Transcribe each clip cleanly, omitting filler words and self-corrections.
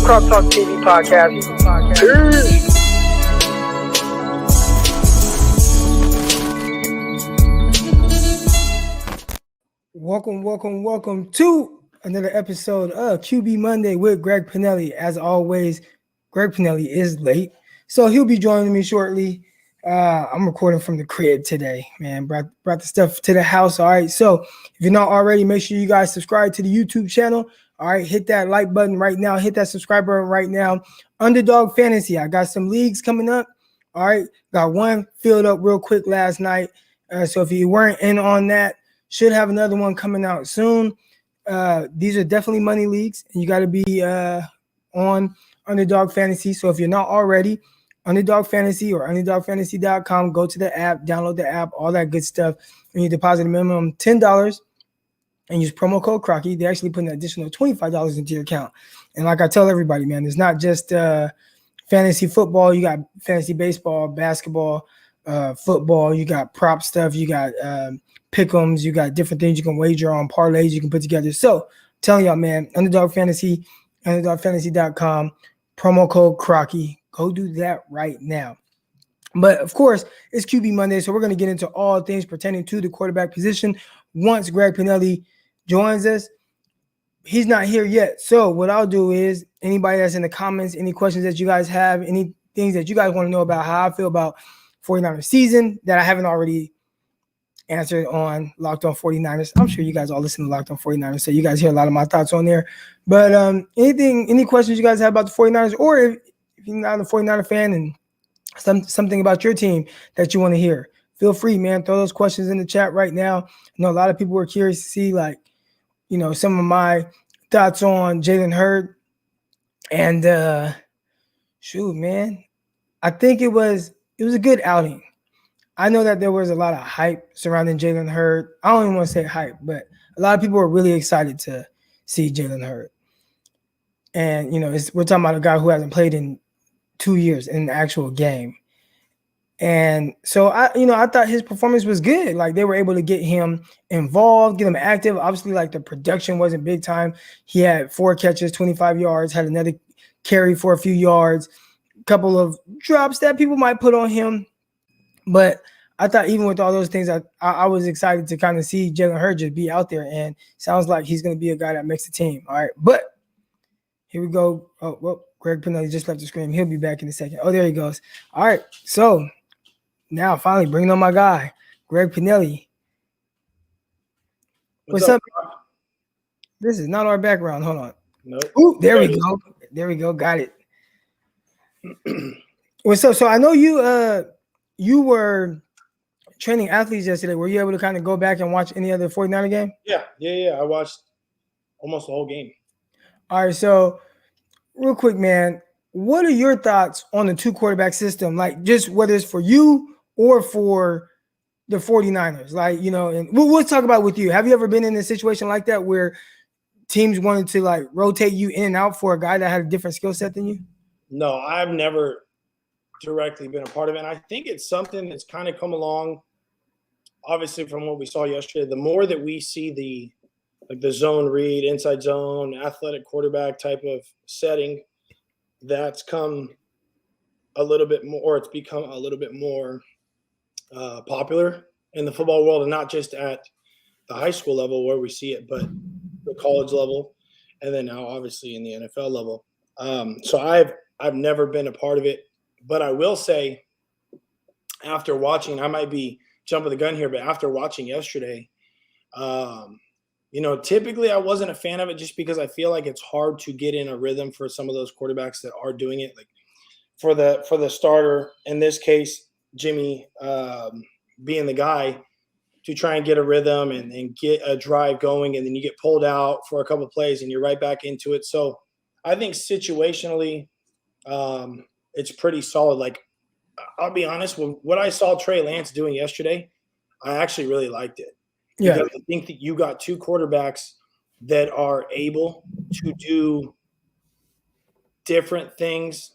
Cross Talk TV podcast. Peace. Welcome to another episode of QB Monday with Greg Panelli. As always, Greg Panelli is late, so he'll be joining me shortly. I'm recording from the crib today, man. Brought the stuff to the house. All right. So if you're not already, make sure you guys subscribe to the YouTube channel. All right. Hit that like button right now. Hit that subscribe button right now. Underdog Fantasy. I got some leagues coming up. All right. Got one filled up real quick last night. So if you weren't in on that, should have another one coming out soon. These are definitely money leagues, and you got to be on Underdog Fantasy. So if you're not already, Underdog Fantasy or UnderdogFantasy.com, go to the app, download the app, all that good stuff. And you deposit a minimum $10 and use promo code Crocky. They actually put an additional $25 into your account. And like I tell everybody, man, it's not just fantasy football. You got fantasy baseball, basketball, football. You got prop stuff. You got pick'ems. You got different things you can wager on, parlays you can put together. So I'm telling y'all, man, Underdog Fantasy, UnderdogFantasy.com, promo code Crocky. Go do that right now. But of course, it's QB Monday, so we're going to get into all things pertaining to the quarterback position once Greg Panelli joins us. He's not here yet. So what I'll do is anybody that's in the comments, any questions that you guys have, any things that you guys want to know about how I feel about 49ers season that I haven't already answered on Locked On 49ers. I'm sure you guys all listen to Locked On 49ers, so you guys hear a lot of my thoughts on there. But any questions you guys have about the 49ers, or if you're not a 49er fan and something about your team that you want to hear, feel free, man. Throw those questions in the chat right now. I know a lot of people are curious to see, like, you know, some of my thoughts on Jalen Hurd. And shoot, man, I think it was a good outing. I know that there was a lot of hype surrounding Jalen Hurd. I don't even want to say hype, but a lot of people were really excited to see Jalen Hurd. And, you know, we're talking about a guy who hasn't played in 2 years in the actual game. And so, I thought his performance was good. Like, they were able to get him involved, get him active. Obviously, like, the production wasn't big time. He had 4 catches, 25 yards, had another carry for a few yards, a couple of drops that people might put on him. But I thought even with all those things, I was excited to kind of see Jalen Hurd just be out there. And sounds like he's going to be a guy that makes the team. All right, but here we go. Oh, well, Greg Panelli just left the screen. He'll be back in a second. Oh, there he goes. All right, so now finally bringing on my guy, Greg Panelli. What's up? This is not our background. Hold on. Nope. Ooh, there we go. There we go. Got it. What's up? So I know you were training athletes yesterday. Were you able to kind of go back and watch any other 49er game? Yeah. I watched almost the whole game. All right, so real quick, man, what are your thoughts on the 2-quarterback system? Like, just whether it's for you or for the 49ers. Like, you know, and we'll talk about with you. Have you ever been in a situation like that where teams wanted to, like, rotate you in and out for a guy that had a different skill set than you? No, I've never directly been a part of it. And I think it's something that's kind of come along, obviously, from what we saw yesterday. The more that we see the zone read, inside zone, athletic quarterback type of setting, that's come a little bit more, or it's become a little bit more popular in the football world, and not just at the high school level where we see it, but the college level, and then now obviously in the NFL level. So I've never been a part of it, but I will say, after watching, I might be jumping the gun here, but after watching yesterday, typically I wasn't a fan of it just because I feel like it's hard to get in a rhythm for some of those quarterbacks that are doing it. Like for the starter, in this case, Jimmy being the guy to try and get a rhythm and get a drive going, and then you get pulled out for a couple of plays and you're right back into it. So I think situationally, it's pretty solid. Like, I'll be honest, what I saw Trey Lance doing yesterday, I actually really liked it. Yeah. Because I think that you got 2 quarterbacks that are able to do different things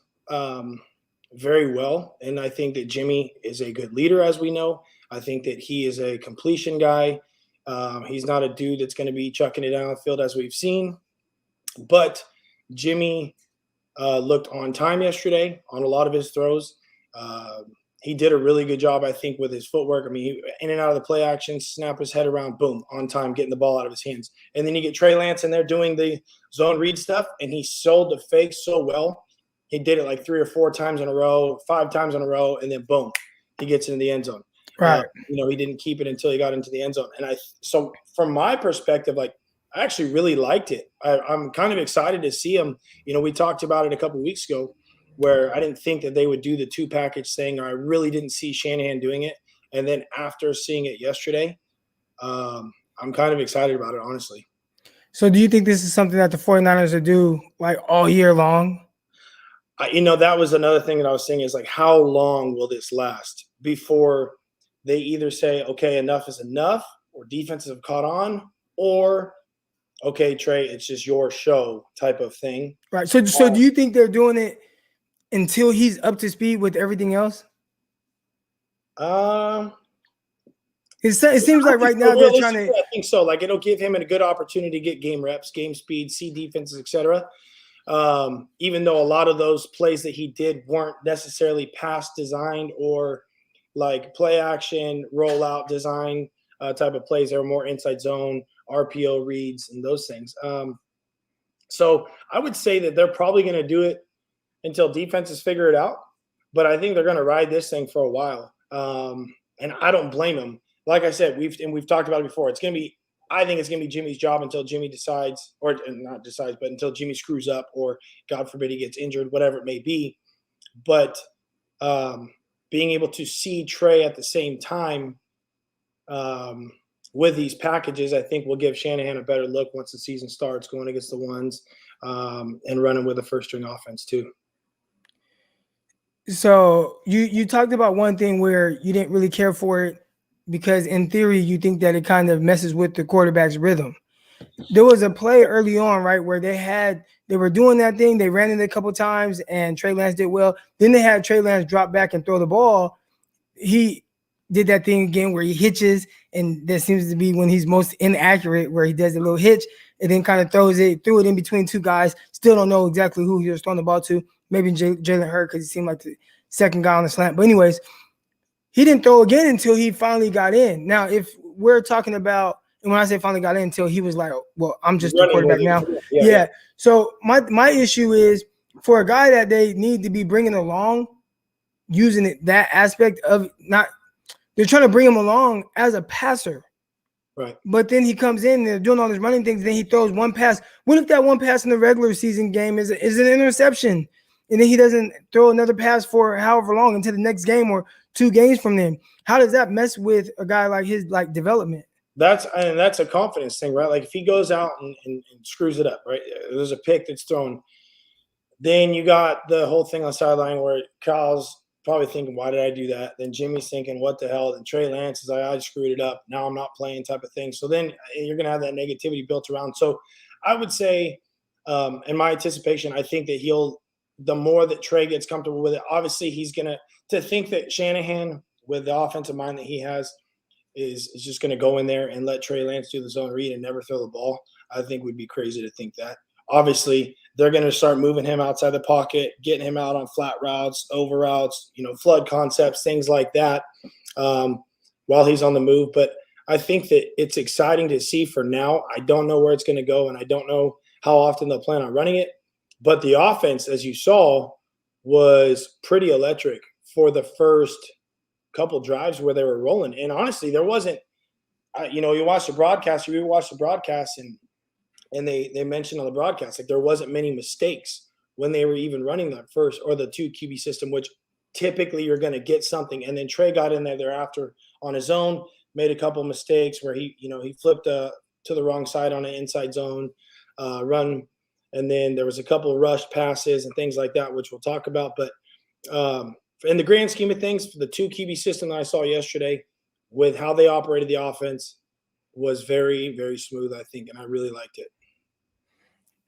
very well. And I think that Jimmy is a good leader, as we know. I think that he is a completion guy. He's not a dude that's going to be chucking it down the field, as we've seen. But Jimmy looked on time yesterday on a lot of his throws. He did a really good job, I think, with his footwork. I mean, he, in and out of the play action, snap his head around, boom, on time, getting the ball out of his hands. And then you get Trey Lance in there doing the zone read stuff, and he sold the fake so well. He did it like 3 or 4 times in a row, 5 times in a row, and then boom, he gets into the end zone. Right. He didn't keep it until he got into the end zone. And so from my perspective, like, I actually really liked it. I'm kind of excited to see him. We talked about it a couple of weeks ago, where I didn't think that they would do the 2-package thing, or I really didn't see Shanahan doing it. And then after seeing it yesterday, I'm kind of excited about it, honestly. So do you think this is something that the 49ers will do like all year long? That was another thing that I was saying is, like, how long will this last before they either say, okay, enough is enough, or defenses have caught on, or, okay, Trey, it's just your show type of thing. Right. So do you think they're doing it until he's up to speed with everything else? It seems like right now they're trying to. I think so. Like, it'll give him a good opportunity to get game reps, game speed, see defenses, etc. Even though a lot of those plays that he did weren't necessarily pass designed or like play action, rollout design type of plays. They were more inside zone, RPO reads, and those things. So I would say that they're probably going to do it until defenses figure it out. But I think they're going to ride this thing for a while. And I don't blame them. Like I said, we've talked about it before. I think it's going to be Jimmy's job until Jimmy decides, or not decides, but until Jimmy screws up, or God forbid he gets injured, whatever it may be. But being able to see Trey at the same time with these packages, I think will give Shanahan a better look once the season starts, going against the ones and running with a first-string offense too. So you talked about one thing where you didn't really care for it because in theory you think that it kind of messes with the quarterback's rhythm. There was a play early on, right, where they were doing that thing. They ran it a couple times and Trey Lance did well. Then they had Trey Lance drop back and throw the ball. He did that thing again where he hitches, and that seems to be when he's most inaccurate, where he does a little hitch and then kind of threw it in between 2 guys. Still don't know exactly who he was throwing the ball to. Maybe Jalen Hurd, because he seemed like the second guy on the slant. But anyways, he didn't throw again until he finally got in. Now, if we're talking about, and when I say finally got in, until he was like, well, I'm just the quarterback now. Yeah. So my issue is, for a guy that they need to be bringing along, using it, that aspect of not, they're trying to bring him along as a passer. Right. But then he comes in, they're doing all these running things, then he throws one pass. What if that one pass in the regular season game is an interception? And then he doesn't throw another pass for however long until the next game or 2 games from then. How does that mess with a guy like his development? That's a confidence thing, right? Like, if he goes out and screws it up, right? There's a pick that's thrown. Then you got the whole thing on the sideline where Kyle's probably thinking, why did I do that? Then Jimmy's thinking, what the hell? Then Trey Lance is like, I screwed it up. Now I'm not playing, type of thing. So then you're going to have that negativity built around. So I would say, in my anticipation, I think that the more that Trey gets comfortable with it, obviously he's going to think that Shanahan, with the offensive mind that he has, is just going to go in there and let Trey Lance do the zone read and never throw the ball. I think would be crazy to think that. Obviously, they're going to start moving him outside the pocket, getting him out on flat routes, over routes, flood concepts, things like that, while he's on the move. But I think that it's exciting to see for now. I don't know where it's going to go, and I don't know how often they'll plan on running it. But the offense, as you saw, was pretty electric for the first couple drives where they were rolling. And honestly, there wasn't, you watch the broadcast, and they mentioned on the broadcast, like, there wasn't many mistakes when they were even running that first or the 2 QB system, which typically you're going to get something. And then Trey got in there thereafter on his own, made a couple of mistakes where he flipped to the wrong side on an inside zone run. And then there was a couple of rushed passes and things like that, which we'll talk about. But in the grand scheme of things, the 2 QB system that I saw yesterday with how they operated the offense was very, very smooth, I think, and I really liked it.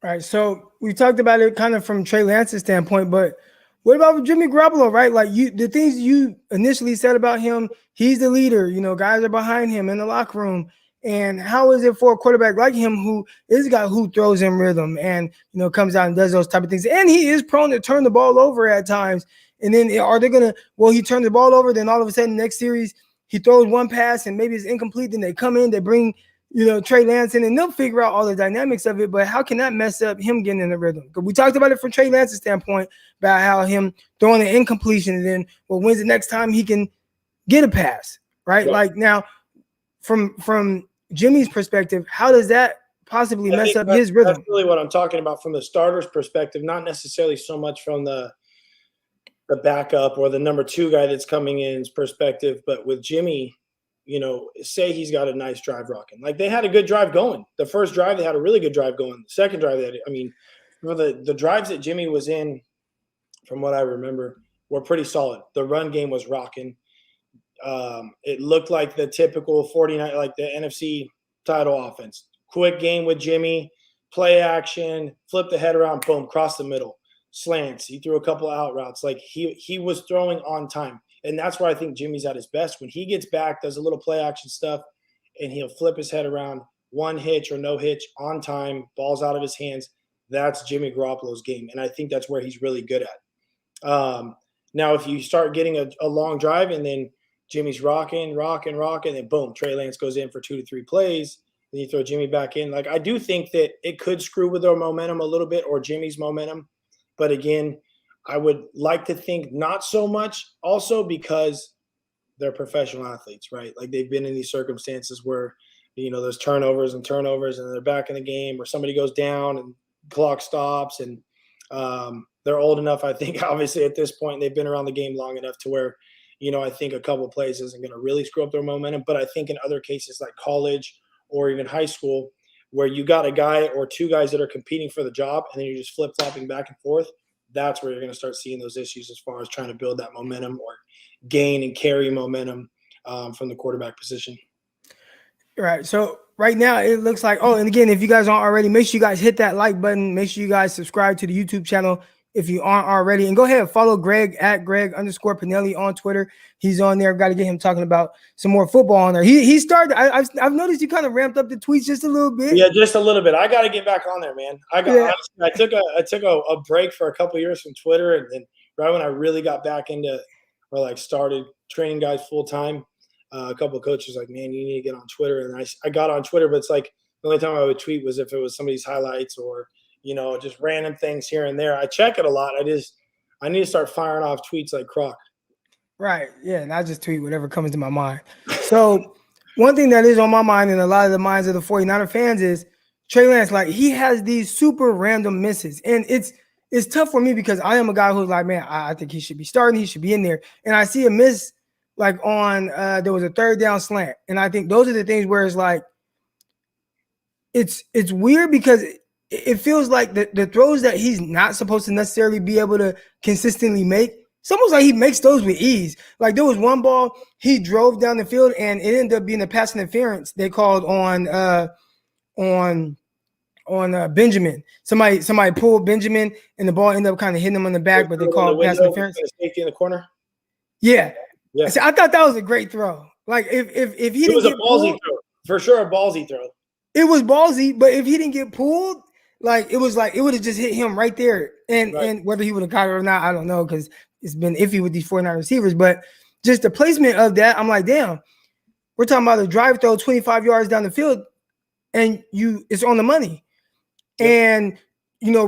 All right, so we talked about it kind of from Trey Lance's standpoint, but what about Jimmy Garoppolo, right? Like, the things you initially said about him, he's the leader. Guys are behind him in the locker room. And how is it for a quarterback like him, who is a guy who throws in rhythm and, comes out and does those type of things? And he is prone to turn the ball over at times. And then are they going to, he turns the ball over, then all of a sudden next series he throws one pass and maybe it's incomplete. Then they come in, they bring, Trey Lance in, and they'll figure out all the dynamics of it. But how can that mess up him getting in the rhythm? Because we talked about it from Trey Lance's standpoint about how him throwing an incompletion, and then, when's the next time he can get a pass, right? Yeah. Like now, from Jimmy's perspective, how does that possibly mess up his rhythm? That's really what I'm talking about from the starter's perspective, not necessarily so much from the backup or the number 2 guy that's coming in's perspective. But with Jimmy, say he's got a nice drive rocking. Like, they had a good drive going. The first drive, they had a really good drive going. The second drive, for the drives that Jimmy was in, from what I remember, were pretty solid. The run game was rocking. It looked like the typical 49, like the NFC title offense. Quick game with Jimmy, play action, flip the head around, boom, cross the middle, slants. He threw a couple out routes. Like, he was throwing on time. And that's where I think Jimmy's at his best. When he gets back, does a little play action stuff, and he'll flip his head around, one hitch or no hitch, on time, balls out of his hands. That's Jimmy Garoppolo's game. And I think that's where he's really good at. Now, if you start getting a long drive and then Jimmy's rocking, and boom, Trey Lance goes in for 2 to 3 plays, then you throw Jimmy back in. Like, I do think that it could screw with their momentum a little bit, or Jimmy's momentum. But again, I would like to think not so much, also because they're professional athletes, right? Like, they've been in these circumstances where, there's turnovers and they're back in the game, or somebody goes down and clock stops, and they're old enough, I think, obviously at this point, they've been around the game long enough to where, I think a couple of plays isn't going to really screw up their momentum. But I think in other cases like college or even high school, where you got a guy or 2 guys that are competing for the job, and then you're just flip-flopping back and forth, that's where you're going to start seeing those issues as far as trying to build that momentum or gain and carry momentum from the quarterback position. Right. So right now it looks like, and again, if you guys aren't already, make sure you guys hit that like button. Make sure you guys subscribe to the YouTube channel if you aren't already. And go ahead and follow Greg at Greg_Panelli on Twitter. He's on there. I've got to get him talking about some more football on there. He started, I've noticed you kind of ramped up the tweets just a little bit. Yeah, just a little bit. I got to get back on there, man. Honestly, I took a break for a couple of years from Twitter, and then right when I really got back into, or like started training guys full time, a couple of coaches like, man, you need to get on Twitter. And I got on Twitter, but it's like the only time I would tweet was if it was somebody's highlights or, just random things here and there. I check it a lot. I need to start firing off tweets like Croc. Right. Yeah. And I just tweet whatever comes to my mind. So one thing that is on my mind and a lot of the minds of the 49er fans is Trey Lance. Like, he has these super random misses. And it's tough for me because I am a guy who's like, man, I think he should be starting. He should be in there. And I see a miss like on there was a 3rd down slant. And I think those are the things where it's like, it's weird because it feels like the throws that he's not supposed to necessarily be able to consistently make, it's almost like he makes those with ease. Like, there was one ball he drove down the field and it ended up being a pass interference they called on Benjamin. Somebody pulled Benjamin and the ball ended up kind of hitting him on the back, but they called pass interference. Safety in the corner. Yeah. See, I thought that was a great throw. Like, if he didn't get ballsy pulled, throw. For sure, a ballsy throw. It was ballsy, but if he didn't get pulled, like, it was like it would have just hit him right there. And whether he would have caught it or not, I don't know, because it's been iffy with these 49 receivers. But just the placement of that, I'm like, damn, we're talking about a drive throw 25 yards down the field, and it's on the money. Yep. And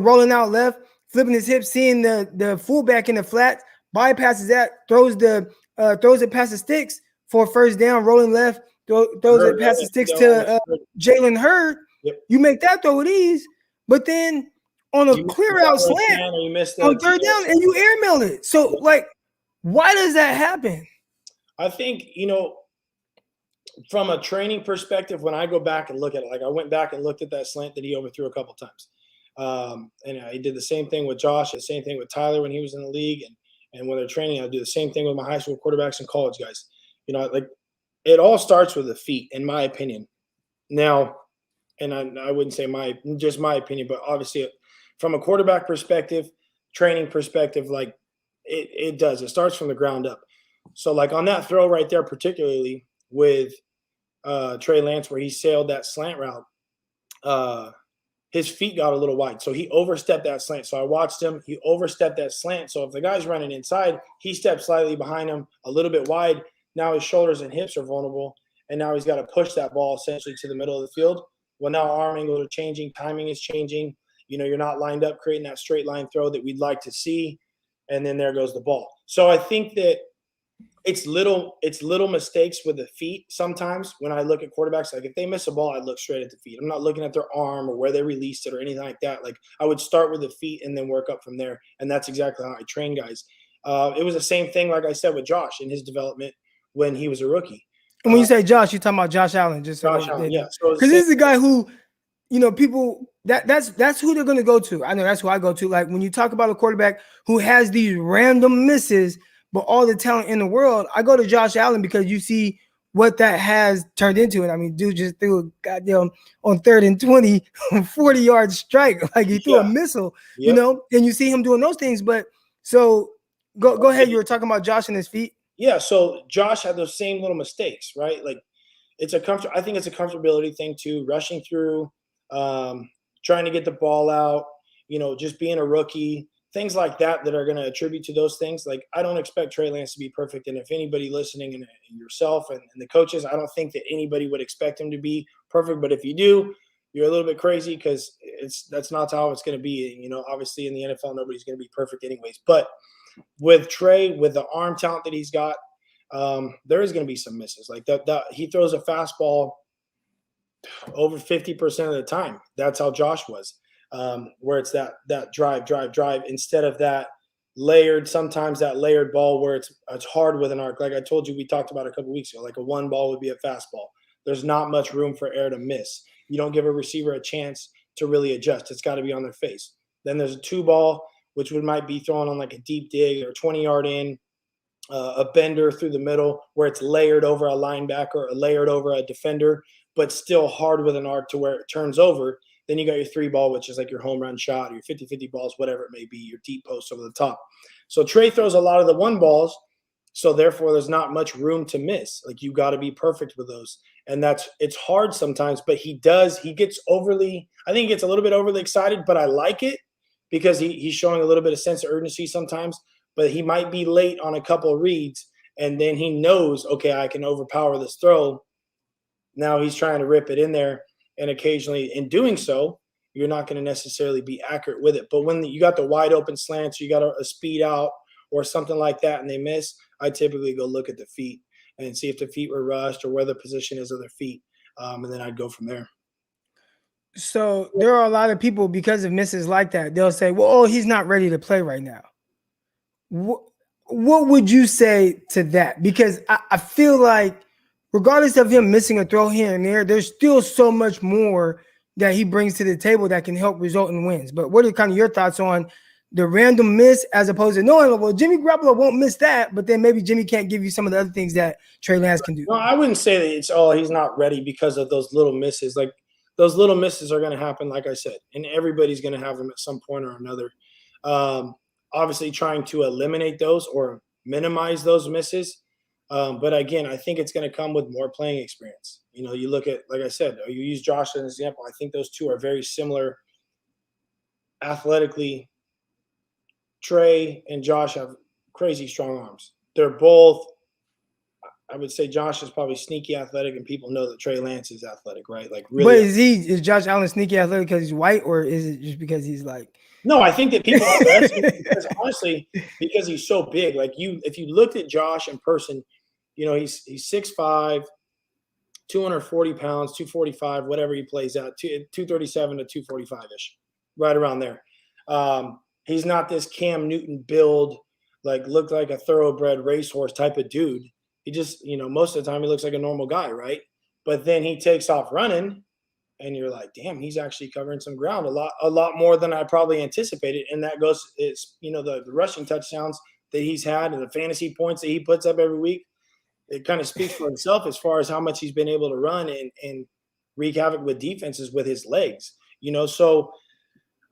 rolling out left, flipping his hips, seeing the fullback in the flat, bypasses that, throws it past the sticks for a 1st down, rolling left, throws it past the sticks to Jalen Hurd. Yep. You make that throw with ease, but then on a clear out slant on 3rd down, and you airmail it. So, like, why does that happen? I think, from a training perspective, when I go back and look at it, like, I went back and looked at that slant that he overthrew a couple times. And I did the same thing with Josh, the same thing with Tyler when he was in the league. And when they're training, I do the same thing with my high school quarterbacks and college guys. Like, it all starts with the feet, in my opinion. Now, and I wouldn't say just my opinion, but obviously from a quarterback perspective, training perspective, like, it does. It starts from the ground up. So, like, on that throw right there, particularly with Trey Lance where he sailed that slant route, his feet got a little wide. So he overstepped that slant. So I watched him. He overstepped that slant. So if the guy's running inside, he stepped slightly behind him a little bit wide. Now his shoulders and hips are vulnerable. And now he's got to push that ball essentially to the middle of the field. Well, now arm angles are changing. Timing is changing. You're not lined up creating that straight line throw that we'd like to see. And then there goes the ball. So I think that it's little mistakes with the feet sometimes when I look at quarterbacks. Like if they miss a ball, I look straight at the feet. I'm not looking at their arm or where they released it or anything like that. Like I would start with the feet and then work up from there. And that's exactly how I train guys. It was the same thing, like I said, with Josh in his development when he was a rookie. And when you say Josh, you're talking about Josh Allen, just Josh Allen, yeah. Because this is a guy who, people that's who they're going to go to. I know that's who I go to. Like when you talk about a quarterback who has these random misses, but all the talent in the world, I go to Josh Allen because you see what that has turned into. And I mean, dude just threw a goddamn on 3rd and 20, 40-yard strike. Like he threw a missile, and you see him doing those things. But so go ahead. You were talking about Josh and his feet. Yeah. So Josh had those same little mistakes, right? Like I think it's a comfortability thing too, rushing through, trying to get the ball out, just being a rookie. Things like that are going to attribute to those things. Like I don't expect Trey Lance to be perfect. And if anybody listening and yourself and the coaches, I don't think that anybody would expect him to be perfect. But if you do, you're a little bit crazy because that's not how it's going to be. Obviously in the NFL, nobody's going to be perfect anyways. But with Trey, with the arm talent that he's got, there is going to be some misses. Like that he throws a fastball over 50% of the time. That's how Josh was. Where it's that drive instead of that layered ball where it's hard with an arc. Like I told you, we talked about a couple weeks ago, like a one ball would be a fastball. There's not much room for air to miss. You don't give a receiver a chance to really adjust. It's got to be on their face. Then there's a 2-ball, which might be thrown on like a deep dig or 20-yard in, a bender through the middle where it's layered over a linebacker or layered over a defender, but still hard with an arc to where it turns over. Then you got your 3-ball, which is like your home run shot, your 50-50 balls, whatever it may be, your deep post over the top. So Trey throws a lot of the 1-balls, so therefore there's not much room to miss. Like you got to be perfect with those. And it's hard sometimes, but he gets I think he gets a little bit overly excited, but I like it because he's showing a little bit of sense of urgency sometimes, but he might be late on a couple of reads and then he knows, okay, I can overpower this throw. Now he's trying to rip it in there. And occasionally in doing so, you're not going to necessarily be accurate with it. But when you got the wide open slants, you got a speed out or something like that and they miss, I typically go look at the feet and see if the feet were rushed or where the position is of their feet. And then I'd go from there. So there are a lot of people, because of misses like that, they'll say, well, he's not ready to play right now. What would you say to that? Because I feel like regardless of him missing a throw here and there, there's still so much more that he brings to the table that can help result in wins. But what are kind of your thoughts on the random miss as opposed to knowing, well, Jimmy Garoppolo won't miss that, but then maybe Jimmy can't give you some of the other things that Trey Lance can do? No, I wouldn't say that it's, he's not ready because of those little misses. Like those little misses are going to happen, like I said, and everybody's going to have them at some point or another. Obviously trying to eliminate those or minimize those misses. But again, I think it's going to come with more playing experience. You look at, like I said, you use Josh as an example. I think those two are very similar athletically. Trey and Josh have crazy strong arms. They're both, I would say Josh is probably sneaky athletic, and people know that Trey Lance is athletic, right? Like really. But is Josh Allen sneaky athletic because he's white, or is it just because he's like? No, I think that people underestimate because honestly, because he's so big. Like if you looked at Josh in person, he's 6'5", 240 pounds, 245, whatever he plays out, 237 to 245-ish, right around there. He's not this Cam Newton build, like looked like a thoroughbred racehorse type of dude. He just, most of the time he looks like a normal guy, right? But then he takes off running, and you're like, damn, he's actually covering some ground a lot more than I probably anticipated. And that goes, the rushing touchdowns that he's had and the fantasy points that he puts up every week. It kind of speaks for himself as far as how much he's been able to run and wreak havoc with defenses with his legs. So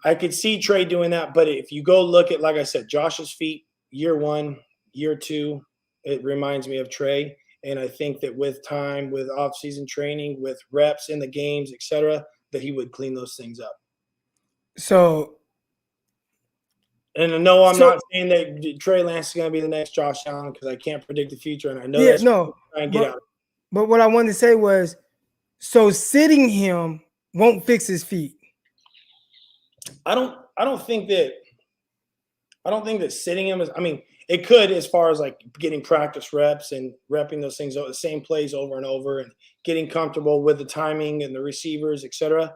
I could see Trey doing that. But if you go look at, like I said, Josh's feet, year 1, year 2, it reminds me of Trey. And I think that with time, with off-season training, with reps in the games, etc., that he would clean those things up. So, and no, I'm not saying that Trey Lance is going to be the next Josh Allen because I can't predict the future, and I know that's no. trying to get out. But what I wanted to say was, so sitting him won't fix his feet. I don't think that sitting him is. I mean, it could as far as like getting practice reps and repping those things, the same plays over and over, and getting comfortable with the timing and the receivers, etc.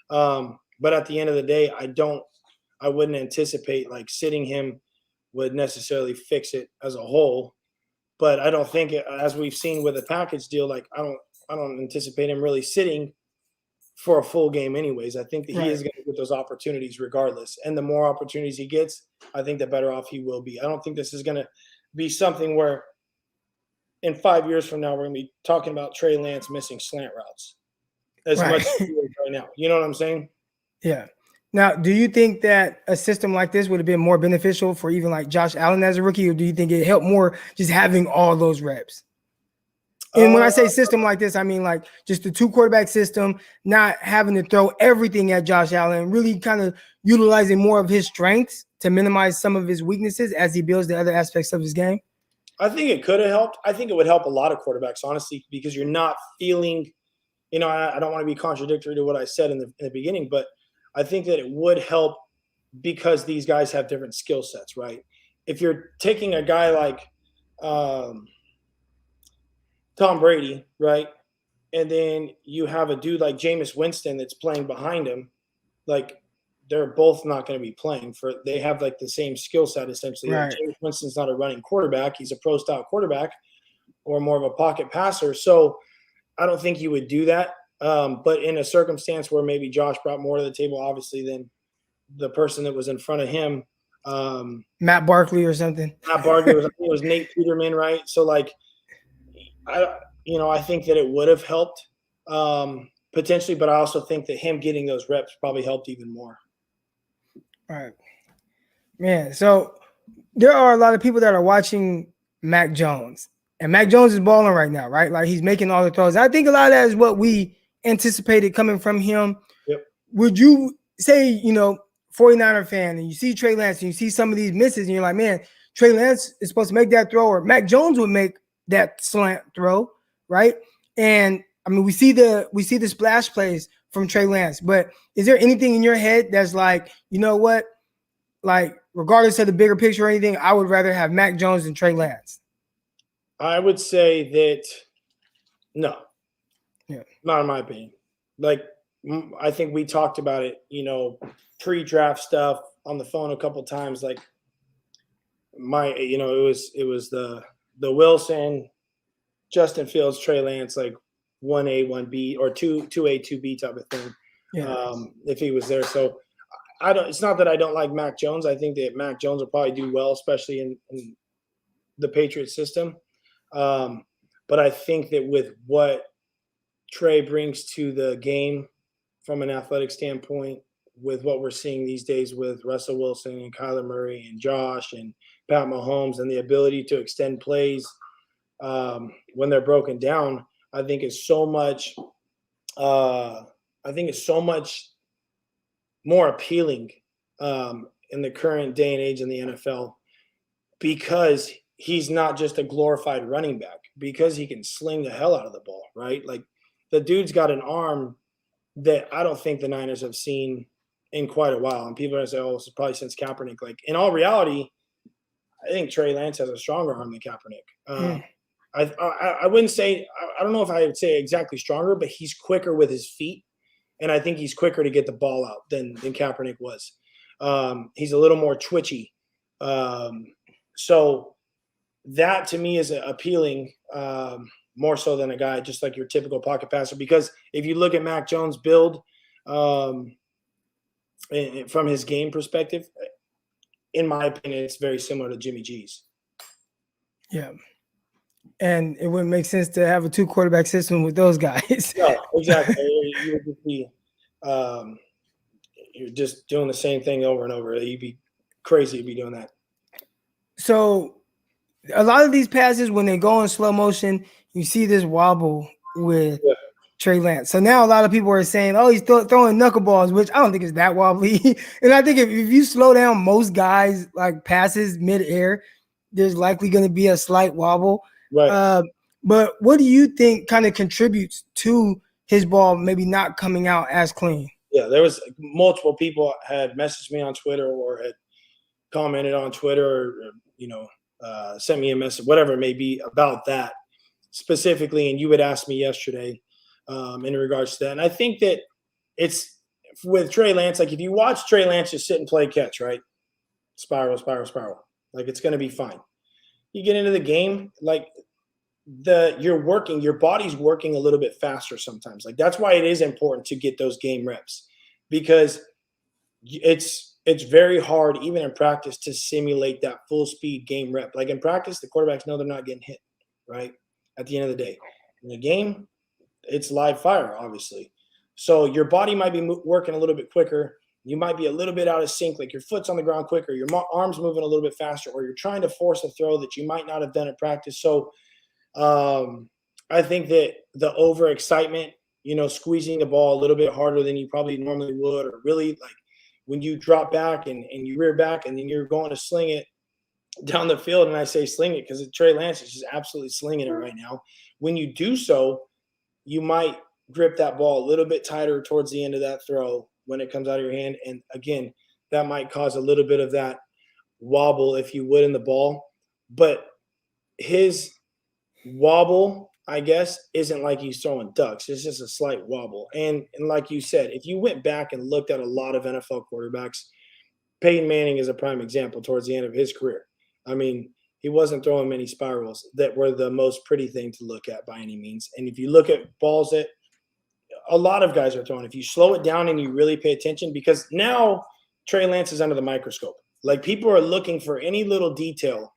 But at the end of the day, I wouldn't anticipate like sitting him would necessarily fix it as a whole. But I don't think, as we've seen with a package deal, like I don't anticipate him really sitting for a full game anyways. I think that he is going to get those opportunities regardless. And the more opportunities he gets, I think the better off he will be. I don't think this is going to be something where in 5 years from now, we're going to be talking about Trey Lance missing slant routes as much as he is right now. You know what I'm saying? Yeah. Now, do you think that a system like this would have been more beneficial for even like Josh Allen as a rookie, or do you think it helped more just having all those reps? And when I say system like this, I mean like just the 2-quarterback system, not having to throw everything at Josh Allen, really kind of utilizing more of his strengths to minimize some of his weaknesses as he builds the other aspects of his game. I think it could have helped. I think it would help a lot of quarterbacks, honestly, because you're not feeling, I don't want to be contradictory to what I said in the beginning, but I think that it would help because these guys have different skill sets, right? If you're taking a guy like Tom Brady, right, and then you have a dude like Jameis Winston that's playing behind him, like they're both not going to be playing they have like the same skill set essentially. Right. Like Jameis Winston's not a running quarterback. He's a pro style quarterback or more of a pocket passer. So I don't think you would do that. But in a circumstance where maybe Josh brought more to the table, obviously, than the person that was in front of him. Matt Barkley or something. Matt Barkley, it was Nate Peterman, right? So like, I think that it would have helped potentially, but I also think that him getting those reps probably helped even more. All right, man. So there are a lot of people that are watching Mac Jones, and Mac Jones is balling right now, right? Like he's making all the throws. I think a lot of that is what we anticipated coming from him. Yep. Would you say, 49er fan, and you see Trey Lance and you see some of these misses, and you're like, man, Trey Lance is supposed to make that throw, or Mac Jones would make that slant throw, right? And I mean, we see the splash plays from Trey Lance, but is there anything in your head that's like, you know what, like regardless of the bigger picture or anything, I would rather have Mac Jones than Trey Lance? I would say that no, not in my opinion. Like I think we talked about it, pre-draft stuff on the phone a couple of times. Like it was the Wilson, Justin Fields, Trey Lance, like 1A, 1B, or 2A, 2B type of thing. Yeah. If he was there. So it's not that I don't like Mac Jones. I think that Mac Jones will probably do well, especially in the Patriots system. But I think that with what Trey brings to the game from an athletic standpoint, with what we're seeing these days with Russell Wilson and Kyler Murray and Josh and Pat Mahomes, and the ability to extend plays when they're broken down, I think it's so much. It's so much more appealing in the current day and age in the NFL, because he's not just a glorified running back, because he can sling the hell out of the ball, right? Like the dude's got an arm that I don't think the Niners have seen in quite a while. And people are going to say, oh, it's probably since Kaepernick. Like in all reality, I think Trey Lance has a stronger arm than Kaepernick. I wouldn't say – I don't know if I would say exactly stronger, but he's quicker with his feet, and I think he's quicker to get the ball out than Kaepernick was. He's a little more twitchy. So that to me is appealing more so than a guy just like your typical pocket passer, because if you look at Mac Jones' build from his game perspective, in my opinion, it's very similar to Jimmy G's. Yeah. And it wouldn't make sense to have a 2-quarterback system with those guys. No, exactly. You would just be you're just doing the same thing over and over. You'd be crazy to be doing that. So A lot of these passes, when they go in slow motion, you see this wobble with Trey Lance. So now a lot of people are saying, oh, he's throwing knuckleballs, which I don't think is that wobbly. And I think if you slow down most guys like passes midair, there's likely going to be a slight wobble. Right. But what do you think kind of contributes to his ball maybe not coming out as clean? Yeah, there was multiple people had messaged me on Twitter or had commented on Twitter or sent me a message, whatever it may be, about that specifically. And you had asked me yesterday in regards to that. And I think that it's with Trey Lance, like if you watch Trey Lance just sit and play catch, right? Spiral, spiral, spiral. Like it's going to be fine. You get into the game, like your body's working a little bit faster sometimes. Like that's why it is important to get those game reps, because it's very hard even in practice to simulate that full speed game rep. Like in practice, the quarterbacks know they're not getting hit, right? At the end of the day, in the game, it's live fire, obviously. So your body might be working a little bit quicker. You might be a little bit out of sync, like your foot's on the ground quicker, your arm's moving a little bit faster, or you're trying to force a throw that you might not have done in practice. So I think that the overexcitement, squeezing the ball a little bit harder than you probably normally would, or really like when you drop back and you rear back and then you're going to sling it down the field. And I say sling it because Trey Lance is just absolutely slinging it right now. When you do so, you might grip that ball a little bit tighter towards the end of that throw when it comes out of your hand. And again, that might cause a little bit of that wobble, if you would, in the ball. But his wobble, I guess, isn't like he's throwing ducks. It's just a slight wobble. And like you said, if you went back and looked at a lot of NFL quarterbacks, Peyton Manning is a prime example towards the end of his career. I mean, he wasn't throwing many spirals that were the most pretty thing to look at by any means. And if you look at balls that a lot of guys are throwing, if you slow it down and you really pay attention, because now Trey Lance is under the microscope. Like people are looking for any little detail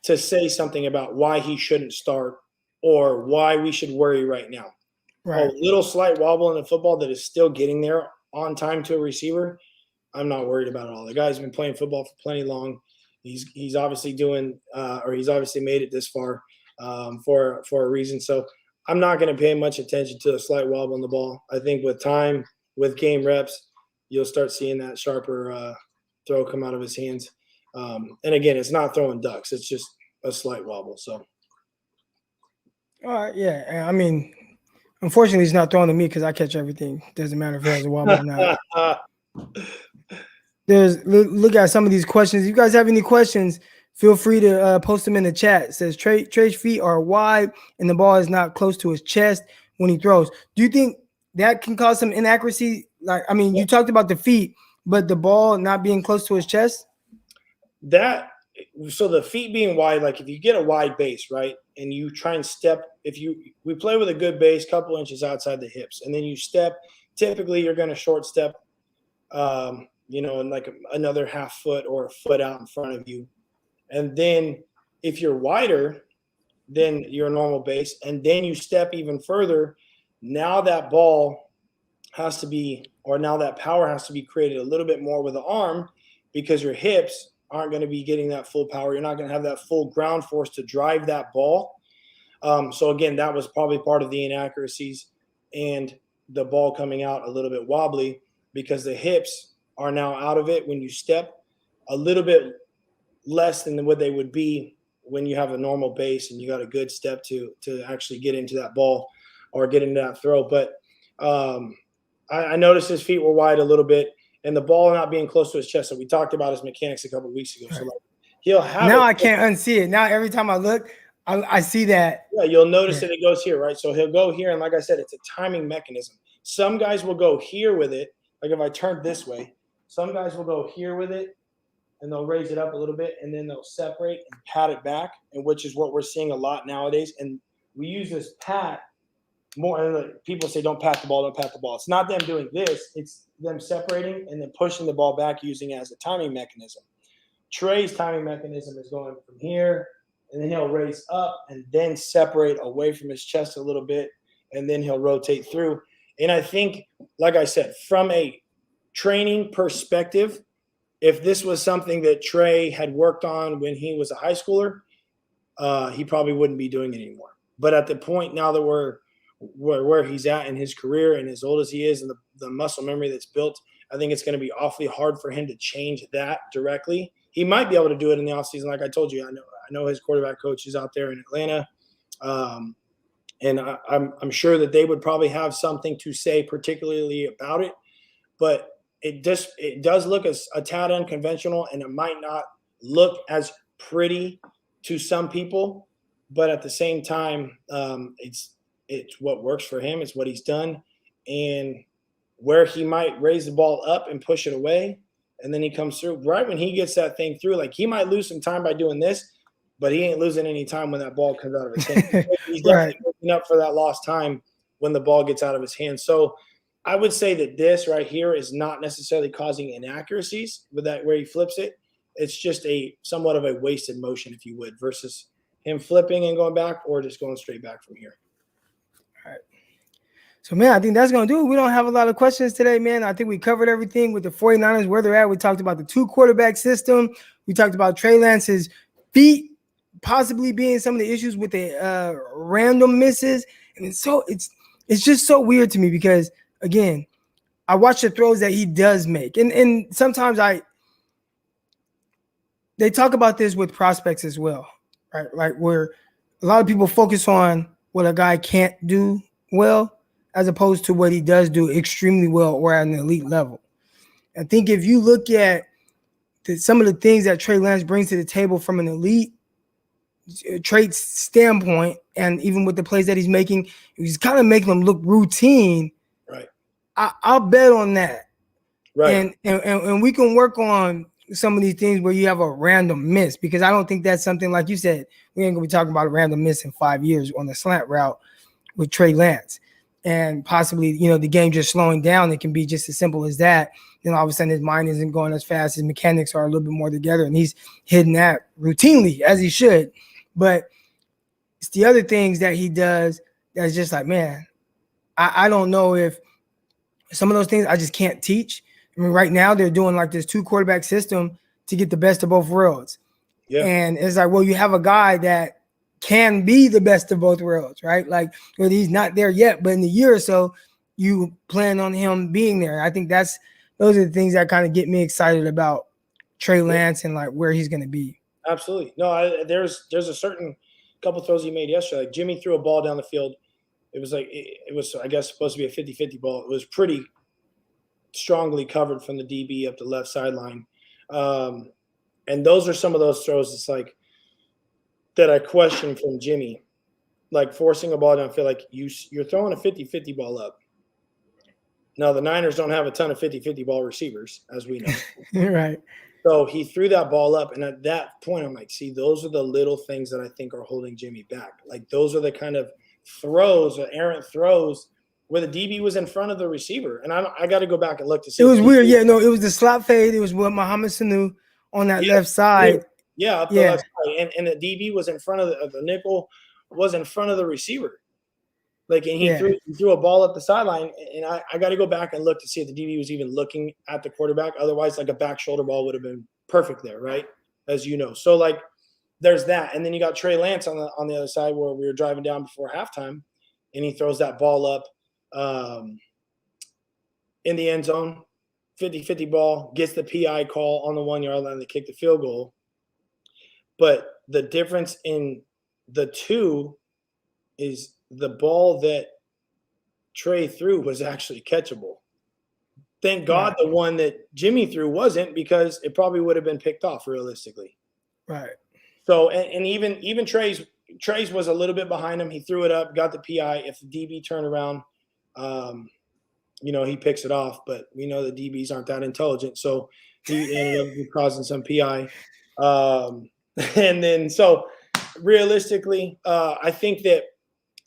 to say something about why he shouldn't start or why we should worry right now. Right. A little slight wobble in the football that is still getting there on time to a receiver, I'm not worried about it all. The guy's been playing football for plenty long. He's obviously doing he's obviously made it this far for a reason. So I'm not going to pay much attention to a slight wobble on the ball. I think with time, with game reps, you'll start seeing that sharper throw come out of his hands. And again, it's not throwing ducks. It's just a slight wobble. So. All right, yeah. I mean, unfortunately, he's not throwing to me because I catch everything. Doesn't matter if it has a wobble or not. Look at some of these questions. If you guys have any questions, feel free to post them in the chat. It says Trey's feet are wide and the ball is not close to his chest when he throws. Do you think that can cause some inaccuracy? Like, I mean, you talked about the feet, but the ball not being close to his chest? So the feet being wide, like if you get a wide base, right, and you try and step, we play with a good base, couple inches outside the hips, and then you step, typically you're going to short step, and like another half foot or a foot out in front of you. And then if you're wider than your normal base, and then you step even further, now that ball has to be, or now that power has to be created a little bit more with the arm, because your hips aren't going to be getting that full power. You're not going to have that full ground force to drive that ball. So again, that was probably part of the inaccuracies and the ball coming out a little bit wobbly, because the hips are now out of it when you step a little bit less than what they would be when you have a normal base and you got a good step to actually get into that ball or get into that throw. But I noticed his feet were wide a little bit, and the ball not being close to his chest. So we talked about his mechanics a couple of weeks ago. So like, he'll have now I can't unsee it. Now every time I look, I see that. Yeah, you'll notice that it goes here, right? So he'll go here, and like I said, it's a timing mechanism. Some guys will go here with it. Like if I turn this way, some guys will go here with it, and they'll raise it up a little bit, and then they'll separate and pat it back, and which is what we're seeing a lot nowadays. And we use this pat more. And people say, don't pat the ball, don't pat the ball. It's not them doing this. It's them separating and then pushing the ball back using it as a timing mechanism. Trey's timing mechanism is going from here, and then he'll raise up and then separate away from his chest a little bit, and then he'll rotate through. And I think, like I said, from a training perspective, if this was something that Trey had worked on when he was a high schooler, he probably wouldn't be doing it anymore. But at the point now that we're where he's at in his career and as old as he is and the muscle memory that's built, I think it's going to be awfully hard for him to change that directly. He might be able to do it in the offseason. Like I told you, I know his quarterback coach is out there in Atlanta. And I'm sure that they would probably have something to say particularly about it, but it does look as a tad unconventional, and it might not look as pretty to some people, but at the same time, it's what works for him. It's what he's done, and where he might raise the ball up and push it away, and then he comes through right when he gets that thing through. Like he might lose some time by doing this, but he ain't losing any time when that ball comes out of his hand. He's definitely making up for that lost time when the ball gets out of his hand. So I would say that this right here is not necessarily causing inaccuracies with that where he flips it. It's just a somewhat of a wasted motion, if you would, versus him flipping and going back or just going straight back from here. All right. So, man, I think that's going to do it. We don't have a lot of questions today, man. I think we covered everything with the 49ers, where they're at. We talked about the 2-quarterback system. We talked about Trey Lance's feet possibly being some of the issues with the random misses. And it's just so weird to me because, again, I watch the throws that he does make. And sometimes they talk about this with prospects as well, right? Like where a lot of people focus on what a guy can't do well as opposed to what he does do extremely well or at an elite level. I think if you look at some of the things that Trey Lance brings to the table from an elite trait standpoint, and even with the plays that he's making, he's kind of making them look routine. Right. I'll bet on that. Right. And we can work on some of these things where you have a random miss, because I don't think that's something, like you said, we ain't gonna be talking about a random miss in 5 years on the slant route with Trey Lance. And possibly, the game just slowing down. It can be just as simple as that. Then all of a sudden his mind isn't going as fast. His mechanics are a little bit more together, and he's hitting that routinely as he should. But it's the other things that he does that's just like, man, I don't know if some of those things I just can't teach. I mean, right now they're doing like this 2-quarterback system to get the best of both worlds. Yeah. And it's like, well, you have a guy that can be the best of both worlds, right? Like, well, he's not there yet, but in a year or so, you plan on him being there. I think those are the things that kind of get me excited about Trey Lance and like where he's going to be. Absolutely. No, there's a certain couple throws he made yesterday. Like Jimmy threw a ball down the field. It was like it was, I guess, supposed to be a 50-50 ball. It was pretty strongly covered from the DB up the left sideline. And those are some of those throws. It's like that I question from Jimmy, like forcing a ball downfield. Like you're throwing a 50-50 ball up. Now the Niners don't have a ton of 50-50 ball receivers, as we know. Right. So he threw that ball up, and at that point, I'm like, see, those are the little things that I think are holding Jimmy back. Like those are the kind of throws or errant throws where the DB was in front of the receiver. And I got to go back and look to see. It was weird. Yeah, no, it was the slot fade. It was with Muhammad Sanu on that left side. Yeah, up the left side. And the DB was in front of the nickel was in front of the receiver. Like, and he threw a ball up the sideline, and I got to go back and look to see if the DB was even looking at the quarterback. Otherwise, like a back shoulder ball would have been perfect there, right? As you know. So, like, there's that. And then you got Trey Lance on the other side where we were driving down before halftime, and he throws that ball up in the end zone, 50-50 ball, gets the PI call on the 1-yard line to kick the field goal. But the difference in the two is the ball that Trey threw was actually catchable. Thank God the one that Jimmy threw wasn't, because it probably would have been picked off realistically. Right. So, and even Trey's was a little bit behind him. He threw it up, got the PI. If the DB turned around, he picks it off. But we know the DBs aren't that intelligent, so he ended up causing some PI. And then, so realistically, I think that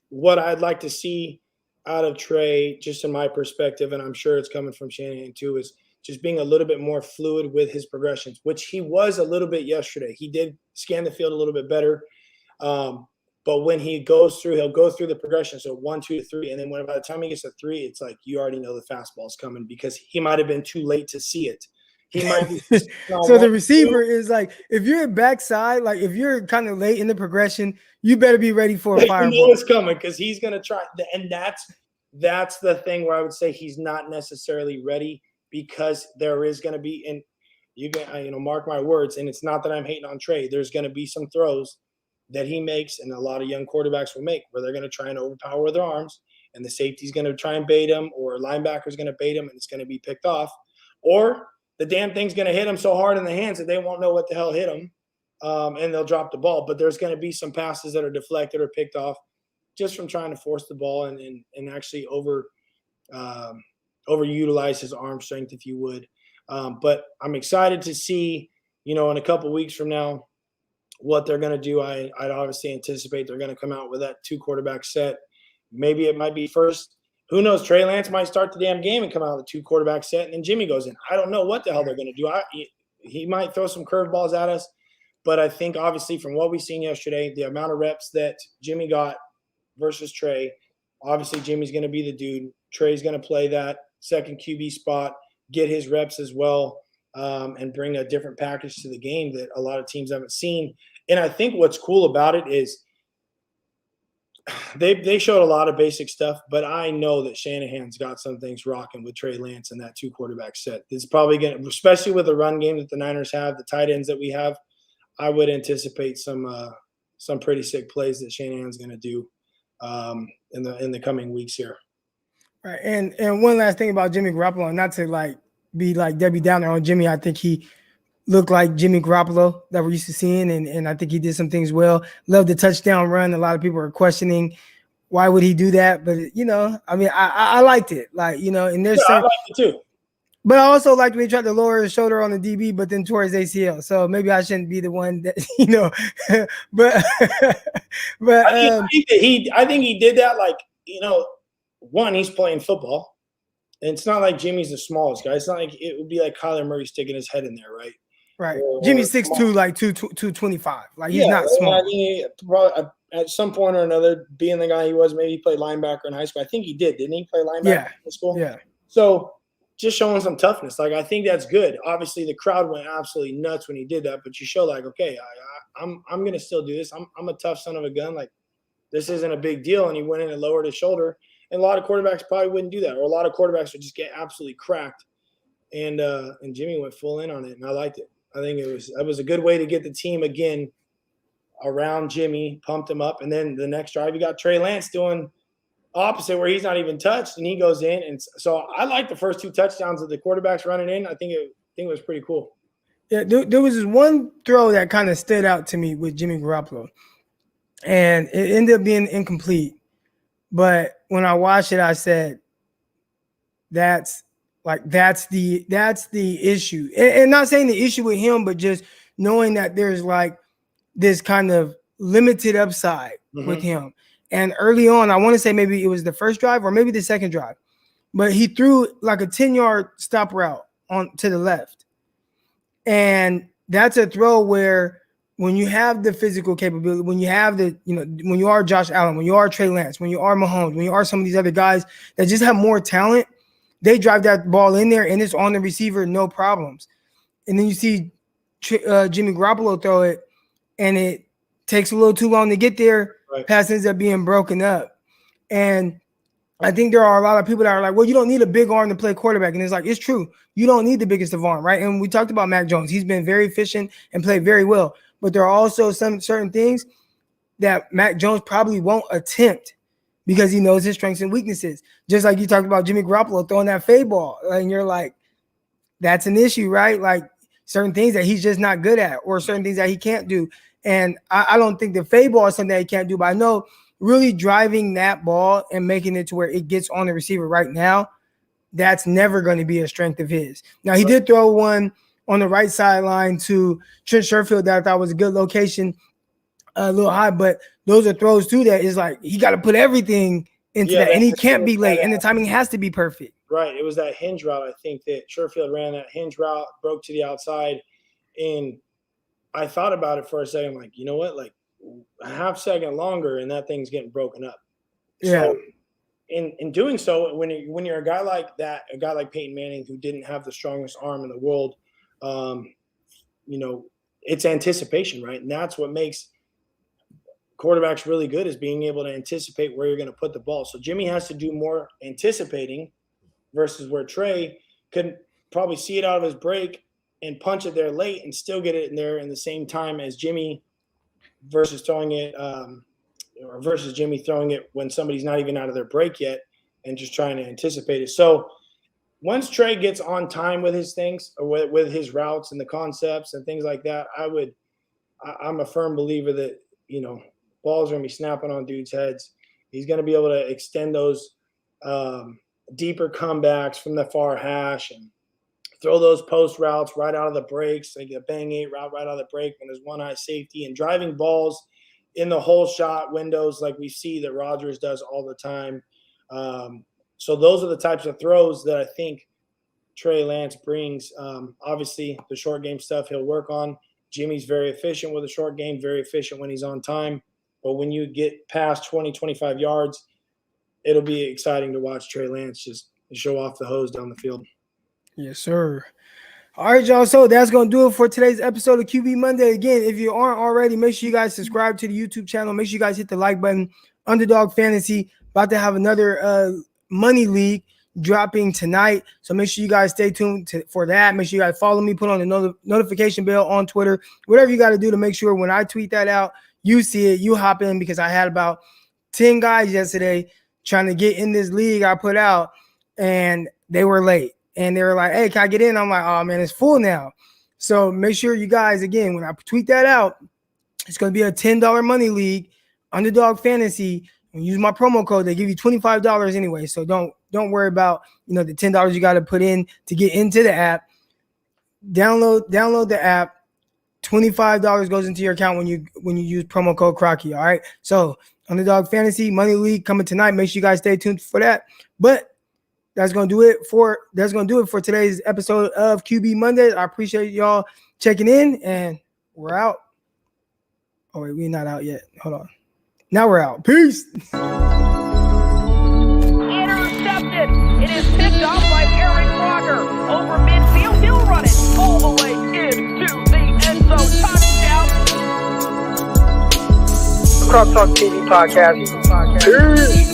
what I'd like to see out of Trey, just in my perspective, and I'm sure it's coming from Shanahan too, is just being a little bit more fluid with his progressions, which he was a little bit yesterday. He did scan the field a little bit better. But when he goes through, he'll go through the progression. So 1, 2, 3. And then by the time he gets to 3, it's like you already know the fastball's coming, because he might have been too late to see it. He might be. So the receiver is like, if you're backside, like if you're kind of late in the progression, you better be ready for a fireball. You know it's coming because he's going to try. And that's the thing where I would say he's not necessarily ready because there is going to be, and you can, mark my words, and it's not that I'm hating on Trey. There's going to be some throws that he makes and a lot of young quarterbacks will make where they're going to try and overpower with their arms and the safety's going to try and bait him or linebacker's going to bait him and it's going to be picked off. Or the damn thing's going to hit him so hard in the hands that they won't know what the hell hit him, and they'll drop the ball. But there's going to be some passes that are deflected or picked off just from trying to force the ball and actually overutilize his arm strength, if you would. But I'm excited to see, in a couple of weeks from now, what they're going to do. I'd obviously anticipate they're going to come out with that 2-quarterback set. Maybe it might be first. Who knows? Trey Lance might start the damn game and come out with a 2-quarterback set, and then Jimmy goes in. I don't know what the hell they're going to do. He might throw some curveballs at us, but I think obviously from what we've seen yesterday, the amount of reps that Jimmy got versus Trey, obviously Jimmy's going to be the dude. Trey's going to play that second QB spot, get his reps as well, and bring a different package to the game that a lot of teams haven't seen. And I think what's cool about it is they showed a lot of basic stuff, but I know that Shanahan's got some things rocking with Trey Lance and that 2-quarterback set. It's probably going to, especially with the run game that the Niners have, the tight ends that we have, I would anticipate some pretty sick plays that Shanahan's going to do in the coming weeks here. Right. And one last thing about Jimmy Garoppolo, not to be like Debbie Downer on Jimmy, I think he looked like Jimmy Garoppolo that we're used to seeing, and I think he did some things well. Love the touchdown run. A lot of people are questioning why would he do that, but I liked it. And there's I liked it too. But I also liked when he tried to lower his shoulder on the DB, but then tore his ACL. So maybe I shouldn't be the one that but I think he did that one, he's playing football. And it's not like Jimmy's the smallest guy. It's not like it would be like Kyler Murray sticking his head in there, right? Right. Jimmy's 6'2", like 225. Like he's not small. I think he probably at some point or another, being the guy he was, maybe he played linebacker in high school. I think he did, didn't he? Play linebacker in school? Yeah. So just showing some toughness. I think that's good. Obviously, the crowd went absolutely nuts when he did that, but you show okay, I'm going to still do this. I'm a tough son of a gun. This isn't a big deal. And he went in and lowered his shoulder. And a lot of quarterbacks probably wouldn't do that, or a lot of quarterbacks would just get absolutely cracked. And Jimmy went full in on it, and I liked it. I think it was a good way to get the team again around Jimmy, pumped him up, and then the next drive you got Trey Lance doing opposite where he's not even touched, and he goes in. And so I like the first 2 touchdowns of the quarterbacks running in. I think it was pretty cool. Yeah, there was this one throw that kind of stood out to me with Jimmy Garoppolo, and it ended up being incomplete. But when I watched it, I said, that's the issue. And not saying the issue with him, but just knowing that there's this kind of limited upside with him. And early on, I want to say maybe it was the first drive or maybe the second drive, but he threw a 10-yard stop route on to the left. And that's a throw where when you have the physical capability, when you have when you are Josh Allen, when you are Trey Lance, when you are Mahomes, when you are some of these other guys that just have more talent, they drive that ball in there and it's on the receiver, no problems. And then you see Jimmy Garoppolo throw it, and it takes a little too long to get there. Right. Pass ends up being broken up. And I think there are a lot of people that are like, well, you don't need a big arm to play quarterback. And it's true. You don't need the biggest of arm, right? And we talked about Mac Jones. He's been very efficient and played very well. But there are also some certain things that Mac Jones probably won't attempt because he knows his strengths and weaknesses. Just like you talked about Jimmy Garoppolo throwing that fade ball. And you're like, that's an issue, right? Certain things that he's just not good at or certain things that he can't do. And I don't think the fade ball is something that he can't do, but I know really driving that ball and making it to where it gets on the receiver right now, that's never going to be a strength of his. Now, he did throw one on the right sideline to Trent Sherfield that I thought was a good location, a little high, but those are throws too that is he got to put everything into that, and he can't be late, and the timing has to be perfect. Right. It was that hinge route, I think, that Sherfield ran that hinge route, broke to the outside, and I thought about it for a second, you know what, a half second longer, and that thing's getting broken up. Yeah. So, in doing so, when you're a guy like that, a guy like Peyton Manning, who didn't have the strongest arm in the world, it's anticipation, right? And that's what makes quarterbacks really good, is being able to anticipate where you're going to put the ball. So Jimmy has to do more anticipating versus where Trey could probably see it out of his break and punch it there late and still get it in there in the same time as Jimmy versus throwing it versus Jimmy throwing it when somebody's not even out of their break yet and just trying to anticipate it. So once Trey gets on time with his things, or with his routes and the concepts and things like that, I'm a firm believer that, balls are going to be snapping on dudes' heads. He's going to be able to extend those deeper comebacks from the far hash and throw those post routes right out of the breaks, like a bang 8 route right out of the break when there's one high safety, and driving balls in the whole shot windows like we see that Rodgers does all the time. So those are the types of throws that I think Trey Lance brings. Obviously, the short game stuff he'll work on. Jimmy's very efficient with the short game, very efficient when he's on time. But when you get past 20, 25 yards, it'll be exciting to watch Trey Lance just show off the hose down the field. Yes, sir. All right, y'all. So that's going to do it for today's episode of QB Monday. Again, if you aren't already, make sure you guys subscribe to the YouTube channel. Make sure you guys hit the like button. Underdog Fantasy, about to have another money league dropping tonight. So make sure you guys stay tuned for that. Make sure you guys follow me, put on the notification bell on Twitter, whatever you got to do to make sure when I tweet that out, you see it, you hop in, because I had about 10 guys yesterday trying to get in this league I put out, and they were late. And they were like, hey, can I get in? I'm like, oh, man, it's full now. So make sure you guys, again, when I tweet that out, it's going to be a $10 money league, Underdog Fantasy. And use my promo code. They give you $25 anyway. So don't worry about, the $10 you got to put in to get into the app. Download the app. $25 goes into your account when you use promo code Crocky. All right. So Underdog Fantasy Money League coming tonight. Make sure you guys stay tuned for that. But that's gonna do it for today's episode of QB Mondays. I appreciate y'all checking in, and we're out. Oh wait, we're not out yet. Hold on. Now we're out. Peace. Intercepted. It is picked off by Aaron Rodgers over midfield. He'll run it all the way into the end zone. Touchdown. Crop Talk TV podcast. Peace.